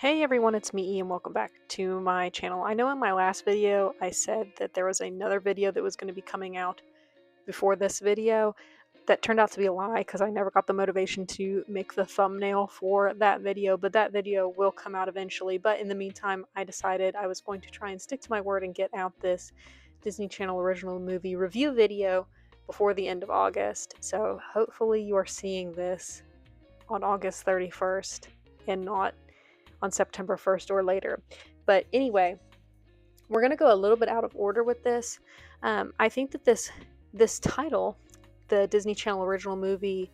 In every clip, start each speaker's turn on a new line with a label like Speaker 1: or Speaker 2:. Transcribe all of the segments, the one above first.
Speaker 1: Hey everyone, it's me, and welcome back to my channel. I know in my last video I said that there was another video that was going to be coming out before this video. That turned out to be a lie because I never got the motivation to make the thumbnail for that video, but that video will come out eventually. But in the meantime, I decided I was going to try and stick to my word and get out this Disney Channel original movie review video before the end of August. So hopefully you are seeing this on August 31st and not on September 1st or later. But anyway, we're going to go a little bit out of order with this. I think that this title, the Disney Channel original movie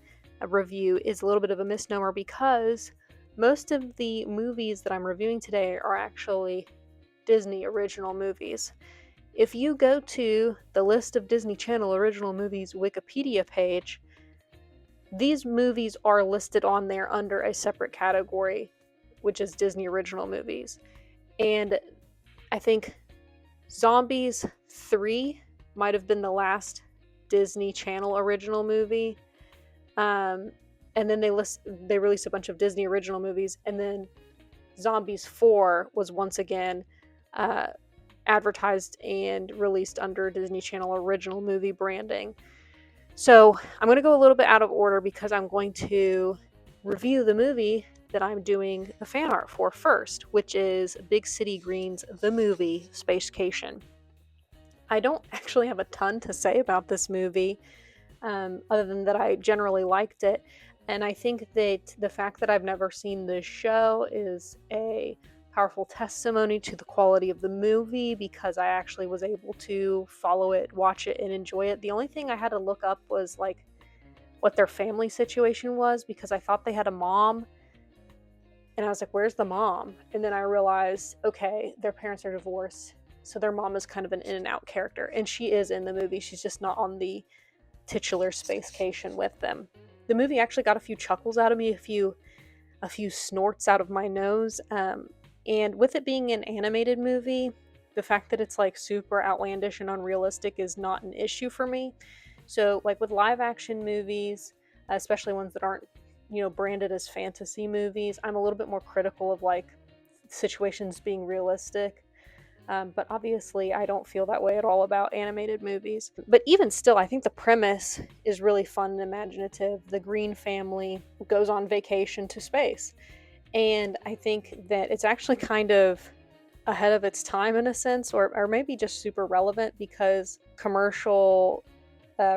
Speaker 1: review, is a little bit of a misnomer because most of the movies that I'm reviewing today are actually Disney original movies. If you go to the list of Disney Channel original movies Wikipedia page, these movies are listed on there under a separate category, which is Disney original movies. And I think Zombies 3 might have been the last Disney Channel original movie. And then they released a bunch of Disney original movies, and then Zombies 4 was once again advertised and released under Disney Channel original movie branding. So I'm going to go a little bit out of order because I'm going to review the movie that I'm doing the fan art for first, which is Big City Greens, the movie Spacecation. I don't actually have a ton to say about this movie, other than that I generally liked it. And I think that the fact that I've never seen this show is a powerful testimony to the quality of the movie because I actually was able to follow it, watch it, and enjoy it. The only thing I had to look up was like what their family situation was because I thought they had a mom. And I was like, where's the mom? And then I realized, okay, their parents are divorced. So their mom is kind of an in and out character. And she is in the movie. She's just not on the titular Spacecation with them. The movie actually got a few chuckles out of me, a few snorts out of my nose. And with it being an animated movie, the fact that it's like super outlandish and unrealistic is not an issue for me. So like with live action movies, especially ones that aren't branded as fantasy movies, I'm a little bit more critical of like situations being realistic. But obviously I don't feel that way at all about animated movies. But even still, I think the premise is really fun and imaginative. The Green family goes on vacation to space. And I think that it's actually kind of ahead of its time in a sense, or maybe just super relevant because commercial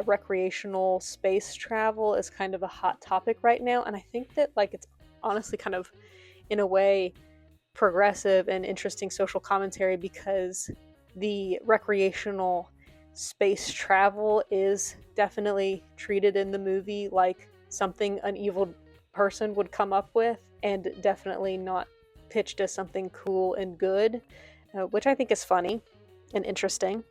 Speaker 1: recreational space travel is kind of a hot topic right now, and I think that like it's honestly kind of in a way progressive and interesting social commentary because the recreational space travel is definitely treated in the movie like something an evil person would come up with and definitely not pitched as something cool and good, which I think is funny and interesting.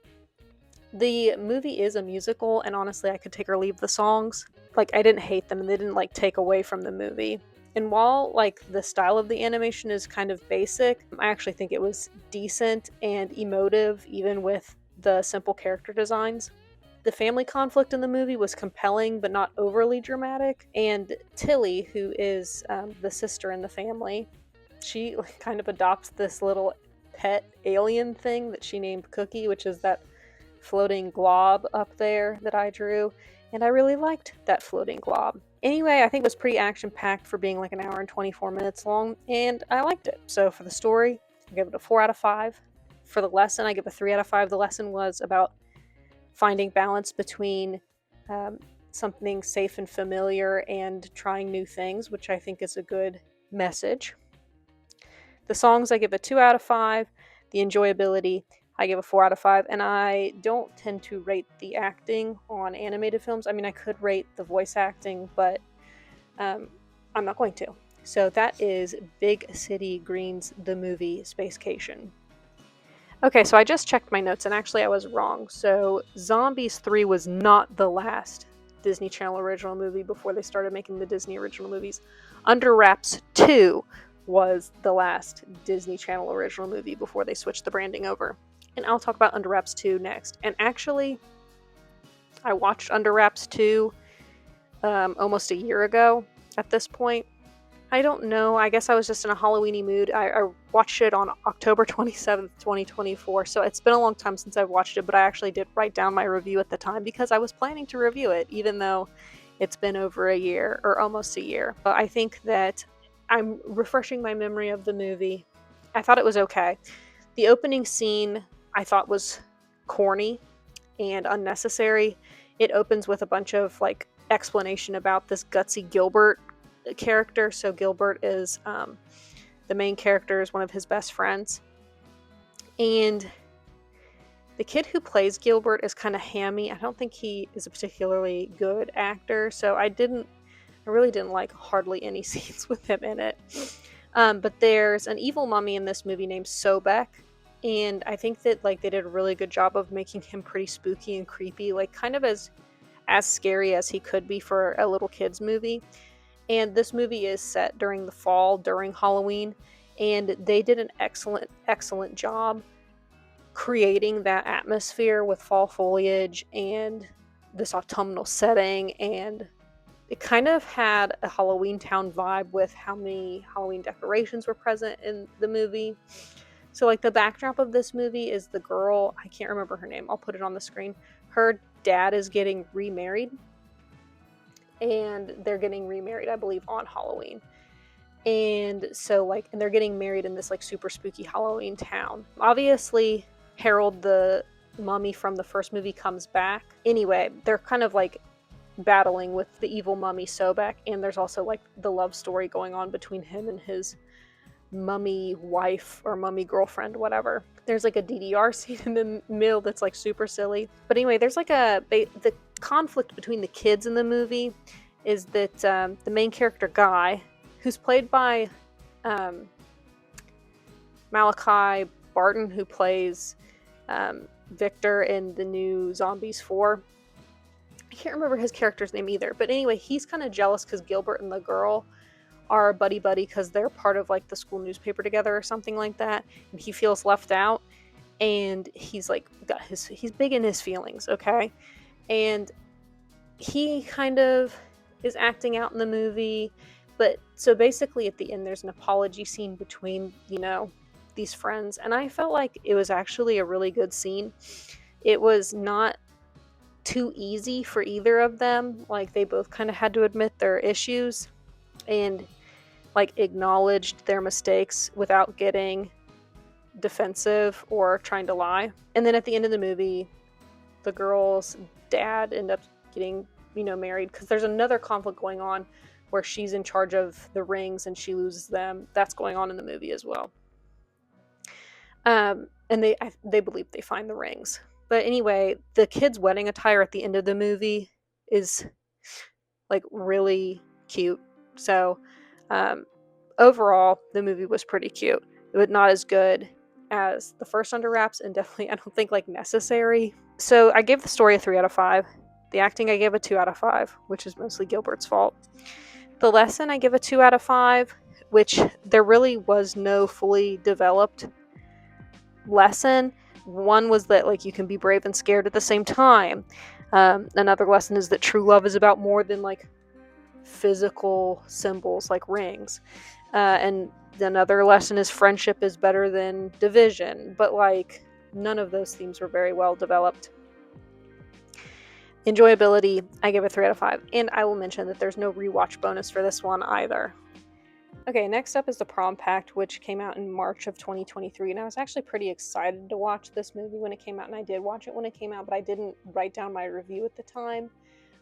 Speaker 1: The movie is a musical, and honestly, I could take or leave the songs. Like, I didn't hate them, and they didn't, like, take away from the movie. And while, like, the style of the animation is kind of basic, I actually think it was decent and emotive, even with the simple character designs. The family conflict in the movie was compelling, but not overly dramatic. And Tilly, who is the sister in the family, she kind of adopts this little pet alien thing that she named Cookie, which is that floating glob up there that I drew, and I really liked that floating glob. Anyway, I think it was pretty action-packed for being like an hour and 24 minutes long, and I liked it. So for the story, I give it a 4 out of 5. For the lesson, I give a 3 out of 5. The lesson was about finding balance between something safe and familiar and trying new things, which I think is a good message. The songs, I give a 2 out of 5. The enjoyability, I give a 4 out of 5, and I don't tend to rate the acting on animated films. I mean, I could rate the voice acting, but I'm not going to. So that is Big City Greens, the movie Spacecation. Okay, so I just checked my notes, and actually I was wrong. So Zombies 3 was not the last Disney Channel original movie before they started making the Disney original movies. Under Wraps 2 was the last Disney Channel original movie before they switched the branding over. And I'll talk about Under Wraps 2 next. And actually, I watched Under Wraps 2 almost a year ago at this point. I don't know. I guess I was just in a Halloweeny mood. I watched it on October 27th, 2024. So it's been a long time since I've watched it, but I actually did write down my review at the time because I was planning to review it, even though it's been over a year or almost a year. But I think that I'm refreshing my memory of the movie. I thought it was okay. The opening scene I thought was corny and unnecessary. It opens with a bunch of like explanation about this gutsy Gilbert character. So Gilbert is the main character, is one of his best friends, and the kid who plays Gilbert is kind of hammy. I don't think he is a particularly good actor, so I really didn't like hardly any scenes with him in it. But there's an evil mummy in this movie named Sobek, and I think that like they did a really good job of making him pretty spooky and creepy, like kind of as scary as he could be for a little kids movie. And this movie is set during the fall, during Halloween, and they did an excellent job creating that atmosphere with fall foliage and this autumnal setting, and it kind of had a Halloween Town vibe with how many Halloween decorations were present in the movie. So like the backdrop of this movie is the girl, I can't remember her name, I'll put it on the screen. Her dad is getting remarried, and they're getting remarried, I believe, on Halloween. And so like, and they're getting married in this like super spooky Halloween town. Obviously, Harold the mummy from the first movie comes back. Anyway, they're kind of like battling with the evil mummy Sobek, and there's also like the love story going on between him and his mummy wife or mummy girlfriend, whatever. There's like a DDR scene in the middle that's like super silly. But anyway, there's like the conflict between the kids in the movie is that the main character Guy, who's played by Malachi Barton, who plays Victor in the new Zombies 4. I can't remember his character's name either, but anyway, he's kind of jealous because Gilbert and the girl are buddy because they're part of like the school newspaper together or something like that, and he feels left out, and he's like he's big in his feelings, okay? And he kind of is acting out in the movie, but so basically at the end there's an apology scene between, these friends, and I felt like it was actually a really good scene. It was not too easy for either of them. Like they both kind of had to admit their issues and like acknowledged their mistakes without getting defensive or trying to lie. And then at the end of the movie, the girl's dad ended up getting, married, because there's another conflict going on where she's in charge of the rings and she loses them. That's going on in the movie as well. And they believe they find the rings. But anyway, the kid's wedding attire at the end of the movie is like really cute. So overall, the movie was pretty cute, but not as good as the first Under Wraps, and definitely I don't think like necessary. So I gave the story a 3 out of 5. The acting I gave a 2 out of 5, which is mostly Gilbert's fault. The lesson I give a 2 out of 5, which there really was no fully developed lesson. One was that like you can be brave and scared at the same time. Another lesson is that true love is about more than like physical symbols like rings. And another lesson is friendship is better than division. But like none of those themes were very well developed. Enjoyability, I give a 3 out of 5. And I will mention that there's no rewatch bonus for this one either. Okay, next up is The Prom Pact, which came out in March of 2023, and I was actually pretty excited to watch this movie when it came out, and I did watch it when it came out, but I didn't write down my review at the time,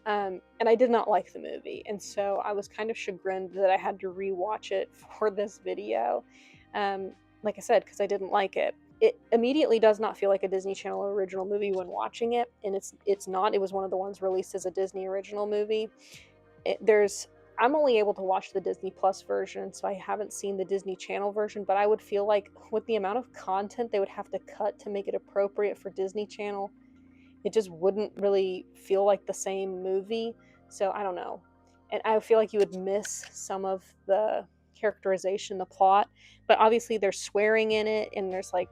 Speaker 1: and I did not like the movie, and so I was kind of chagrined that I had to rewatch it for this video, like I said, because I didn't like it. It immediately does not feel like a Disney Channel original movie when watching it, and it's not. It was one of the ones released as a Disney original movie. I'm only able to watch the Disney Plus version, so I haven't seen the Disney Channel version, but I would feel like with the amount of content they would have to cut to make it appropriate for Disney Channel, it just wouldn't really feel like the same movie. So I don't know. And I feel like you would miss some of the characterization, the plot, but obviously there's swearing in it, and there's like,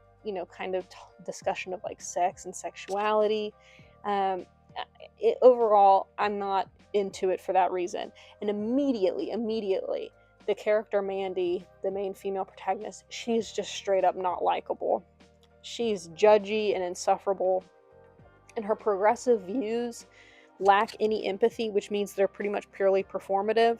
Speaker 1: kind of discussion of like sex and sexuality. Overall, I'm not into it for that reason. And immediately the character Mandy, the main female protagonist, she's just straight up not likable. She's judgy and insufferable, and her progressive views lack any empathy, which means they're pretty much purely performative.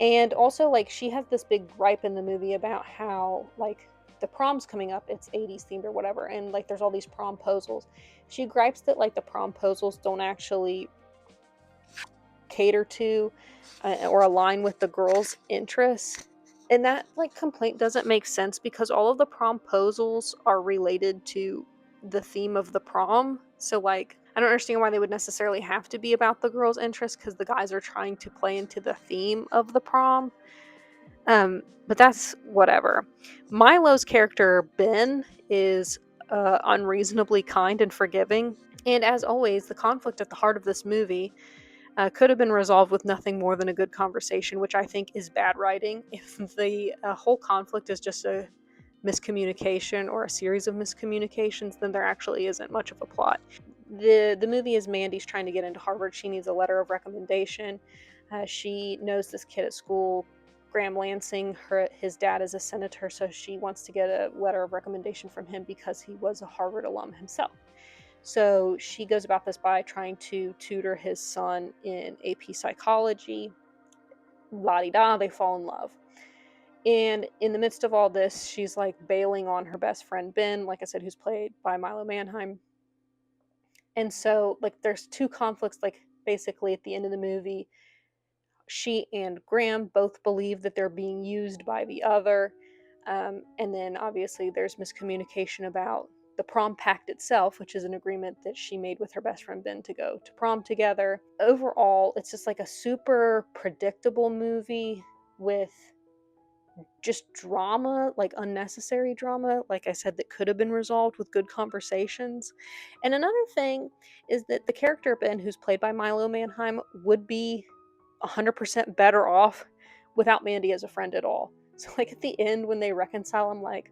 Speaker 1: And also, like, she has this big gripe in the movie about how, like, the prom's coming up, it's 80s themed or whatever, and, like, there's all these promposals. She gripes that, like, the promposals don't actually cater to or align with the girls' interests. And that, like, complaint doesn't make sense because all of the promposals are related to the theme of the prom. So, like, I don't understand why they would necessarily have to be about the girls' interests because the guys are trying to play into the theme of the prom. But that's whatever. Milo's character, Ben, is unreasonably kind and forgiving. And as always, the conflict at the heart of this movie could have been resolved with nothing more than a good conversation, which I think is bad writing. If the whole conflict is just a miscommunication or a series of miscommunications, then there actually isn't much of a plot. The movie is Mandy's trying to get into Harvard. She needs a letter of recommendation. She knows this kid at school, Graham Lansing. His dad is a senator, so she wants to get a letter of recommendation from him because he was a Harvard alum himself. So she goes about this by trying to tutor his son in AP psychology. La-di-da, they fall in love. And in the midst of all this, she's like bailing on her best friend Ben, like I said, who's played by Milo Manheim. And so, like, there's two conflicts, like, basically at the end of the movie. She and Graham both believe that they're being used by the other. And then obviously there's miscommunication about the prom pact itself, which is an agreement that she made with her best friend Ben to go to prom together. Overall, it's just like a super predictable movie with just drama, like unnecessary drama, like I said, that could have been resolved with good conversations. And another thing is that the character Ben, who's played by Milo Manheim, would be 100% better off without Mandy as a friend at all. So, like, at the end when they reconcile, I'm like,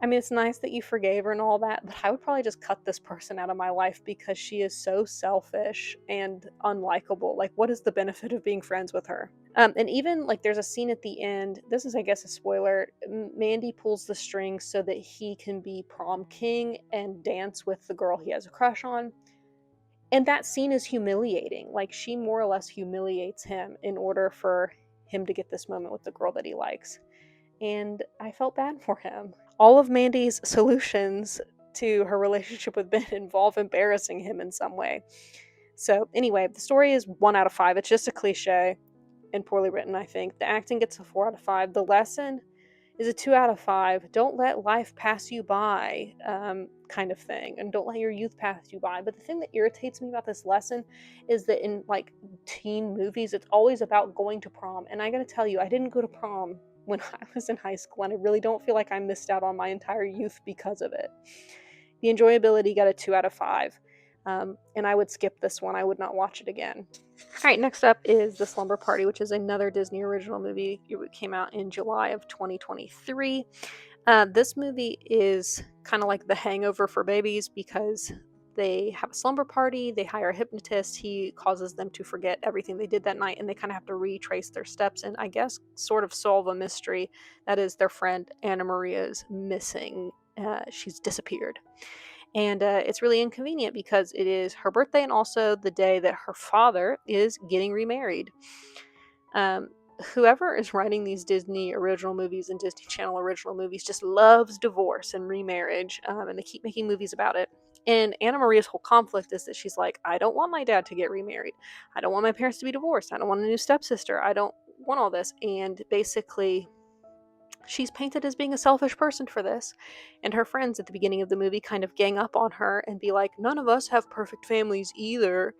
Speaker 1: I mean, it's nice that you forgave her and all that, but I would probably just cut this person out of my life because she is so selfish and unlikable. Like, what is the benefit of being friends with her? And even, like, there's a scene at the end. This is, I guess, a spoiler. Mandy pulls the strings so that he can be prom king and dance with the girl he has a crush on. And that scene is humiliating. Like, she more or less humiliates him in order for him to get this moment with the girl that he likes. And I felt bad for him. All of Mandy's solutions to her relationship with Ben involve embarrassing him in some way. So anyway, the story is 1 out of 5. It's just a cliche and poorly written, I think. The acting gets a 4 out of 5. The lesson is a 2 out of 5. Don't let life pass you by, kind of thing. And don't let your youth pass you by. But the thing that irritates me about this lesson is that in, like, teen movies, it's always about going to prom. And I gotta tell you, I didn't go to prom when I was in high school, and I really don't feel like I missed out on my entire youth because of it. The enjoyability got a 2 out of 5. And I would skip this one. I would not watch it again. All right, next up is The Slumber Party, which is another Disney original movie. It came out in July of 2023. This movie is kind of like The Hangover for babies because they have a slumber party, they hire a hypnotist, he causes them to forget everything they did that night, and they kind of have to retrace their steps and, I guess, sort of solve a mystery. That is, their friend Anna Maria's missing. She's disappeared. And it's really inconvenient because it is her birthday and also the day that her father is getting remarried. Whoever is writing these Disney original movies and Disney Channel original movies just loves divorce and remarriage, and they keep making movies about it. And Anna Maria's whole conflict is that she's like, I don't want my dad to get remarried. I don't want my parents to be divorced. I don't want a new stepsister. I don't want all this. And basically, she's painted as being a selfish person for this. And her friends at the beginning of the movie kind of gang up on her and be like, none of us have perfect families either.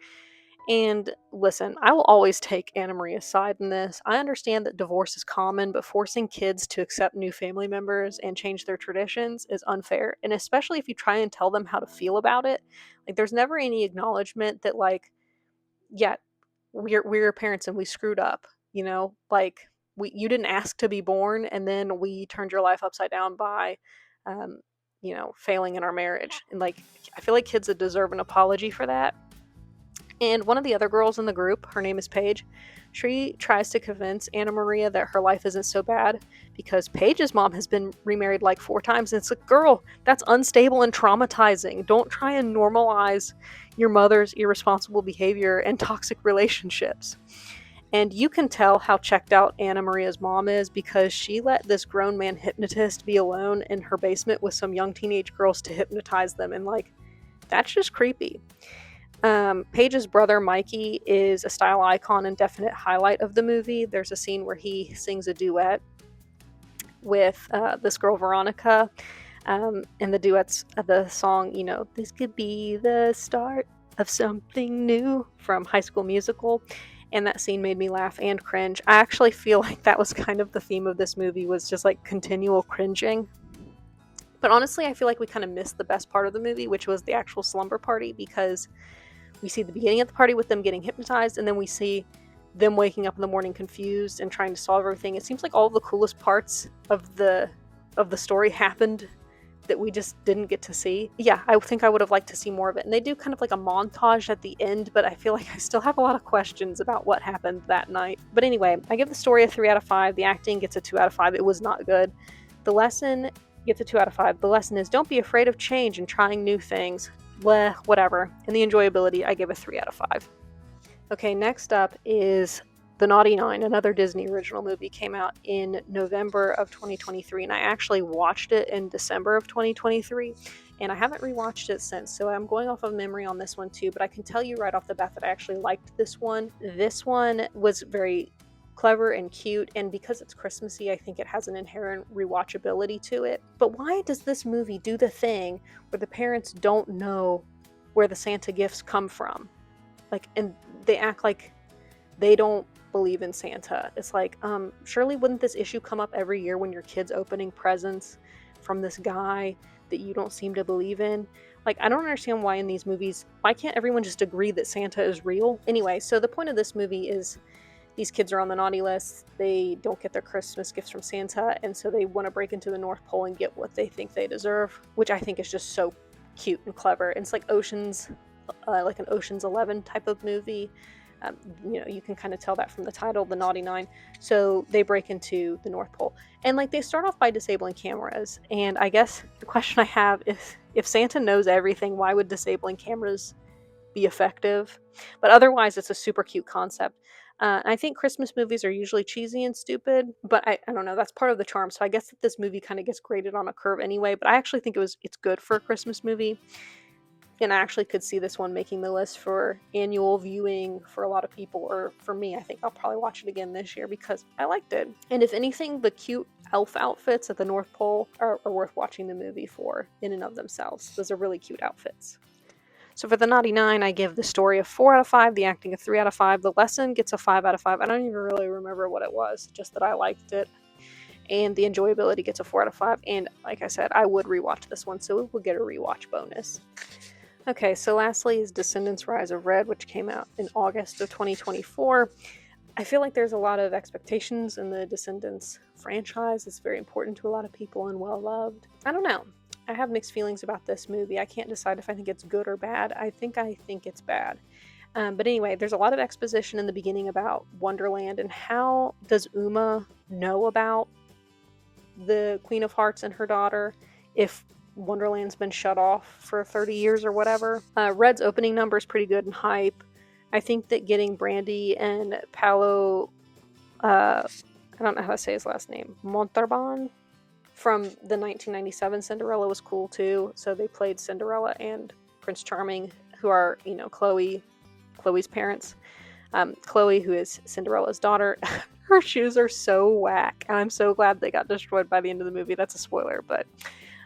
Speaker 1: And listen, I will always take Anna Maria's side in this. I understand that divorce is common, but forcing kids to accept new family members and change their traditions is unfair. And especially if you try and tell them how to feel about it, like, there's never any acknowledgement that, like, yeah, we're your parents and we screwed up, you know? Like, you didn't ask to be born, and then we turned your life upside down by failing in our marriage. And, like, I feel like kids that deserve an apology for that. And one of the other girls in the group, her name is Paige, she tries to convince Anna Maria that her life isn't so bad because Paige's mom has been remarried like 4 times. And it's like, girl, that's unstable and traumatizing. Don't try and normalize your mother's irresponsible behavior and toxic relationships. And you can tell how checked out Anna Maria's mom is because she let this grown man hypnotist be alone in her basement with some young teenage girls to hypnotize them. And like, that's just creepy. Paige's brother Mikey is a style icon and definite highlight of the movie. There's a scene where he sings a duet with this girl Veronica, and the duet's the song, this could be the start of something new from High School Musical. And that scene made me laugh and cringe. I actually feel like that was kind of the theme of this movie, was just like continual cringing. But honestly, I feel like we kind of missed the best part of the movie, which was the actual slumber party, because we see the beginning of the party with them getting hypnotized, and then we see them waking up in the morning confused and trying to solve everything. It seems like all of the coolest parts of the story happened that we just didn't get to see. Yeah, I think I would have liked to see more of it. And they do kind of like a montage at the end, but I feel like I still have a lot of questions about what happened that night. But anyway, I give the story a 3 out of 5. The acting gets a 2 out of 5. It was not good. The lesson gets a 2 out of 5. The lesson is don't be afraid of change and trying new things. Bleh, whatever. And the enjoyability, I give a 3 out of 5. Okay, next up is The Naughty Nine, another Disney original movie, came out in November of 2023, and I actually watched it in December of 2023, and I haven't rewatched it since, so I'm going off of memory on this one too, but I can tell you right off the bat that I actually liked this one. This one was very clever and cute, and because it's Christmassy, I think it has an inherent rewatchability to it. But why does this movie do the thing where the parents don't know where the Santa gifts come from? Like, and they act like they don't believe in Santa. It's like, surely wouldn't this issue come up every year when your kid's opening presents from this guy that you don't seem to believe in? Like, I don't understand why in these movies, why can't everyone just agree that Santa is real? Anyway, so the point of this movie is these kids are on the naughty list. They don't get their Christmas gifts from Santa, and so they want to break into the North Pole and get what they think they deserve, which I think is just so cute and clever. And it's like like an Ocean's 11 type of movie. You can kind of tell that from the title, The Naughty Nine. So they break into the North Pole. And like they start off by disabling cameras. And I guess the question I have is, if Santa knows everything, why would disabling cameras be effective? But otherwise, it's a super cute concept. I think Christmas movies are usually cheesy and stupid, but I don't know, that's part of the charm. So I guess that this movie kind of gets graded on a curve anyway, but I actually think it's good for a Christmas movie. And I actually could see this one making the list for annual viewing for a lot of people, or for me, I think I'll probably watch it again this year because I liked it. And if anything, the cute elf outfits at the North Pole are worth watching the movie for in and of themselves. Those are really cute outfits. So for The Naughty Nine, I give the story a 4 out of 5, the acting a 3 out of 5, the lesson gets a 5 out of 5. I don't even really remember what it was, just that I liked it. And the enjoyability gets a 4 out of 5. And like I said, I would rewatch this one, so it will get a rewatch bonus. Okay, so lastly is Descendants Rise of Red, which came out in August of 2024. I feel like there's a lot of expectations in the Descendants franchise. It's very important to a lot of people and well-loved. I don't know. I have mixed feelings about this movie. I can't decide if I think it's good or bad. I think it's bad. But anyway, there's a lot of exposition in the beginning about Wonderland and how does Uma know about the Queen of Hearts and her daughter if Wonderland's been shut off for 30 years or whatever. Red's opening number is pretty good and hype. I think that getting Brandy and Paolo, I don't know how to say his last name, Montalban, from the 1997 Cinderella was cool too. So they played Cinderella and Prince Charming, who are, Chloe's parents. Chloe, who is Cinderella's daughter, her shoes are so whack, and I'm so glad they got destroyed by the end of the movie. That's a spoiler, but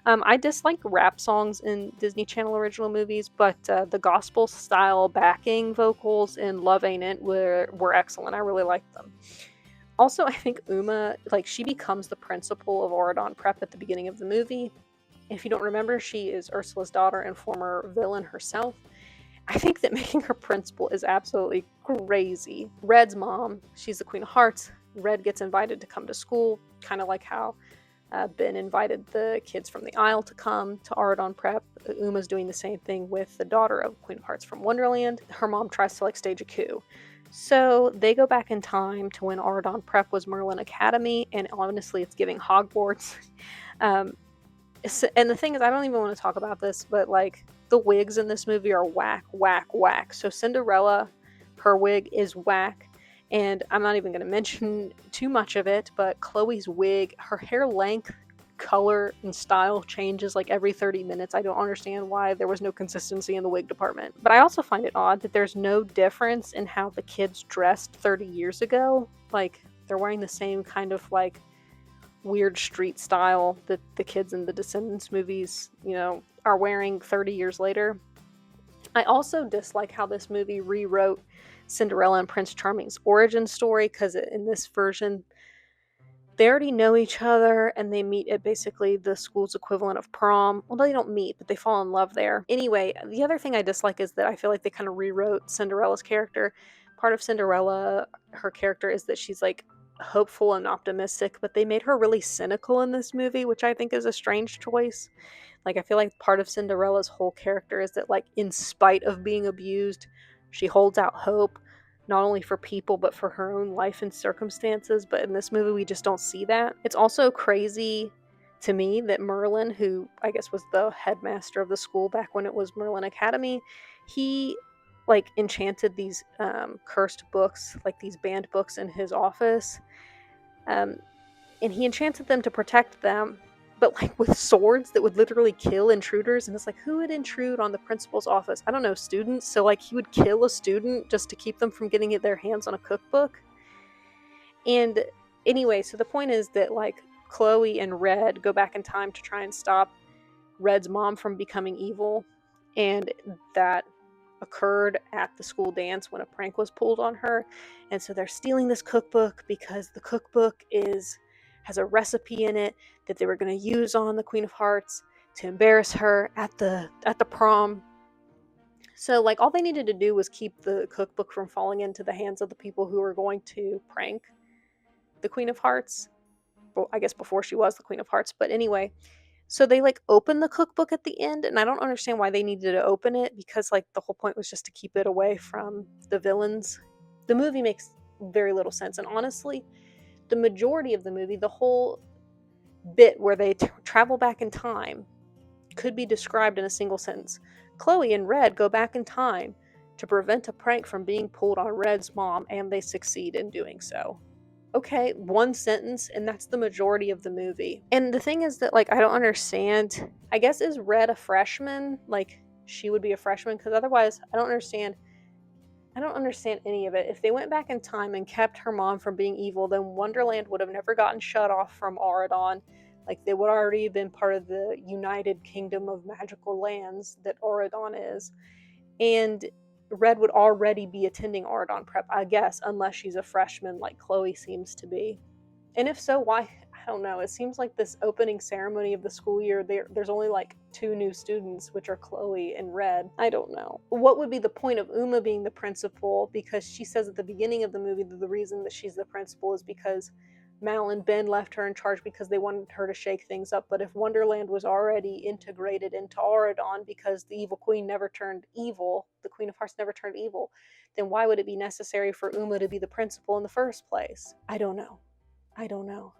Speaker 1: I dislike rap songs in Disney Channel original movies, but the gospel style backing vocals in Love Ain't It were excellent. I really liked them. Also, I think Uma, she becomes the principal of Auradon Prep at the beginning of the movie. If you don't remember, she is Ursula's daughter and former villain herself. I think that making her principal is absolutely crazy. Red's mom, she's the Queen of Hearts. Red gets invited to come to school, kind of like how Ben invited the kids from the Isle to come to Aradon Prep. Uma's doing the same thing with the daughter of Queen of Hearts from Wonderland. Her mom tries to stage a coup. So they go back in time to when Aradon Prep was Merlin Academy, and honestly, it's giving Hogwarts. And the thing is, I don't even want to talk about this, but the wigs in this movie are whack, whack, whack. So Cinderella, her wig is whack. And I'm not even going to mention too much of it, but Chloe's wig, her hair length, color, and style changes every 30 minutes. I don't understand why there was no consistency in the wig department. But I also find it odd that there's no difference in how the kids dressed 30 years ago. They're wearing the same kind of weird street style that the kids in the Descendants movies, are wearing 30 years later. I also dislike how this movie rewrote Cinderella and Prince Charming's origin story, because in this version, they already know each other and they meet at basically the school's equivalent of prom. Well, they don't meet, but they fall in love there. Anyway, the other thing I dislike is that I feel like they kind of rewrote Cinderella's character. Part of Cinderella, her character, is that she's hopeful and optimistic, but they made her really cynical in this movie, which I think is a strange choice. I feel like part of Cinderella's whole character is that, in spite of being abused, she holds out hope, not only for people, but for her own life and circumstances. But in this movie, we just don't see that. It's also crazy to me that Merlin, who I guess was the headmaster of the school back when it was Merlin Academy, he enchanted these cursed books, these banned books in his office. And he enchanted them to protect them, but with swords that would literally kill intruders. And it's who would intrude on the principal's office? I don't know, students. So he would kill a student just to keep them from getting their hands on a cookbook. And anyway, so the point is that Chloe and Red go back in time to try and stop Red's mom from becoming evil, and that occurred at the school dance when a prank was pulled on her. And so they're stealing this cookbook because the cookbook has a recipe in it that they were going to use on the Queen of Hearts to embarrass her at the prom. So all they needed to do was keep the cookbook from falling into the hands of the people who were going to prank the Queen of Hearts. Well, I guess before she was the Queen of Hearts, but anyway. So they open the cookbook at the end, and I don't understand why they needed to open it, because the whole point was just to keep it away from the villains. The movie makes very little sense, and honestly, the majority of the movie, the whole bit where they travel back in time, could be described in a single sentence. Chloe and Red go back in time to prevent a prank from being pulled on Red's mom, and they succeed in doing so. Okay, one sentence, and that's the majority of the movie. And the thing is that I don't understand, I guess, is Red a freshman? She would be a freshman, because otherwise I don't understand any of it. If they went back in time and kept her mom from being evil, then Wonderland would have never gotten shut off from Aradon. They would already have been part of the United Kingdom of Magical Lands that Aradon is. And Red would already be attending Aradon Prep, I guess, unless she's a freshman like Chloe seems to be. And if so, why? I don't know. It seems like this opening ceremony of the school year, there's only 2 new students, which are Chloe and Red. I don't know. What would be the point of Uma being the principal? Because she says at the beginning of the movie that the reason that she's the principal is because Mal and Ben left her in charge because they wanted her to shake things up. But if Wonderland was already integrated into Aradon because the evil queen never turned evil, the Queen of Hearts never turned evil, then why would it be necessary for Uma to be the principal in the first place? I don't know.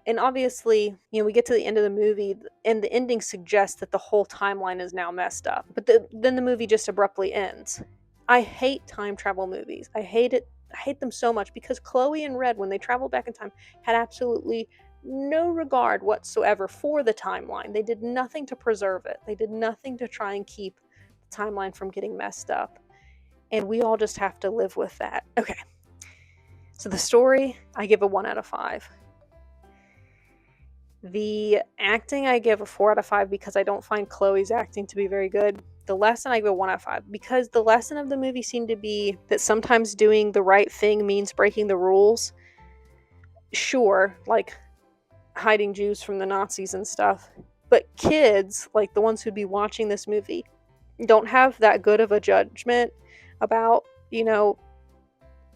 Speaker 1: And obviously, we get to the end of the movie, and the ending suggests that the whole timeline is now messed up. But then the movie just abruptly ends. I hate time travel movies. I hate it. I hate them so much because Chloe and Red, when they traveled back in time, had absolutely no regard whatsoever for the timeline. They did nothing to preserve it. They did nothing to try and keep the timeline from getting messed up. And we all just have to live with that. Okay. So the story, I give a 1 out of 5. The acting, I give a 4 out of 5 because I don't find Chloe's acting to be very good. The lesson, I give a 1 out of 5 because the lesson of the movie seemed to be that sometimes doing the right thing means breaking the rules. Sure, hiding Jews from the Nazis and stuff. But kids, the ones who'd be watching this movie, don't have that good of a judgment about,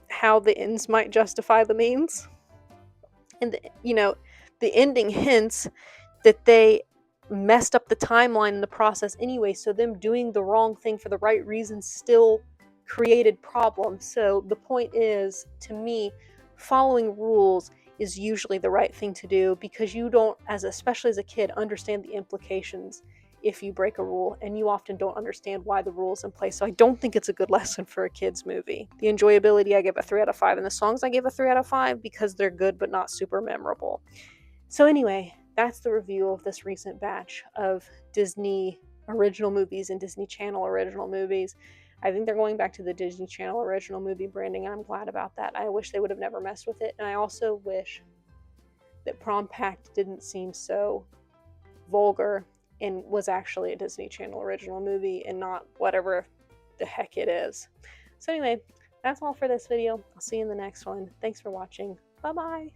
Speaker 1: how the ends might justify the means. And, the ending hints that they messed up the timeline in the process anyway, so them doing the wrong thing for the right reasons still created problems. So the point is, to me, following rules is usually the right thing to do, because you don't, especially as a kid, understand the implications if you break a rule, and you often don't understand why the rule's in place. So I don't think it's a good lesson for a kid's movie. The enjoyability, I give a 3 out of 5, and the songs I give a 3 out of 5 because they're good but not super memorable. So anyway, that's the review of this recent batch of Disney original movies and Disney Channel original movies. I think they're going back to the Disney Channel original movie branding, and I'm glad about that. I wish they would have never messed with it, and I also wish that Prom Pact didn't seem so vulgar and was actually a Disney Channel original movie and not whatever the heck it is. So anyway, that's all for this video. I'll see you in the next one. Thanks for watching. Bye-bye.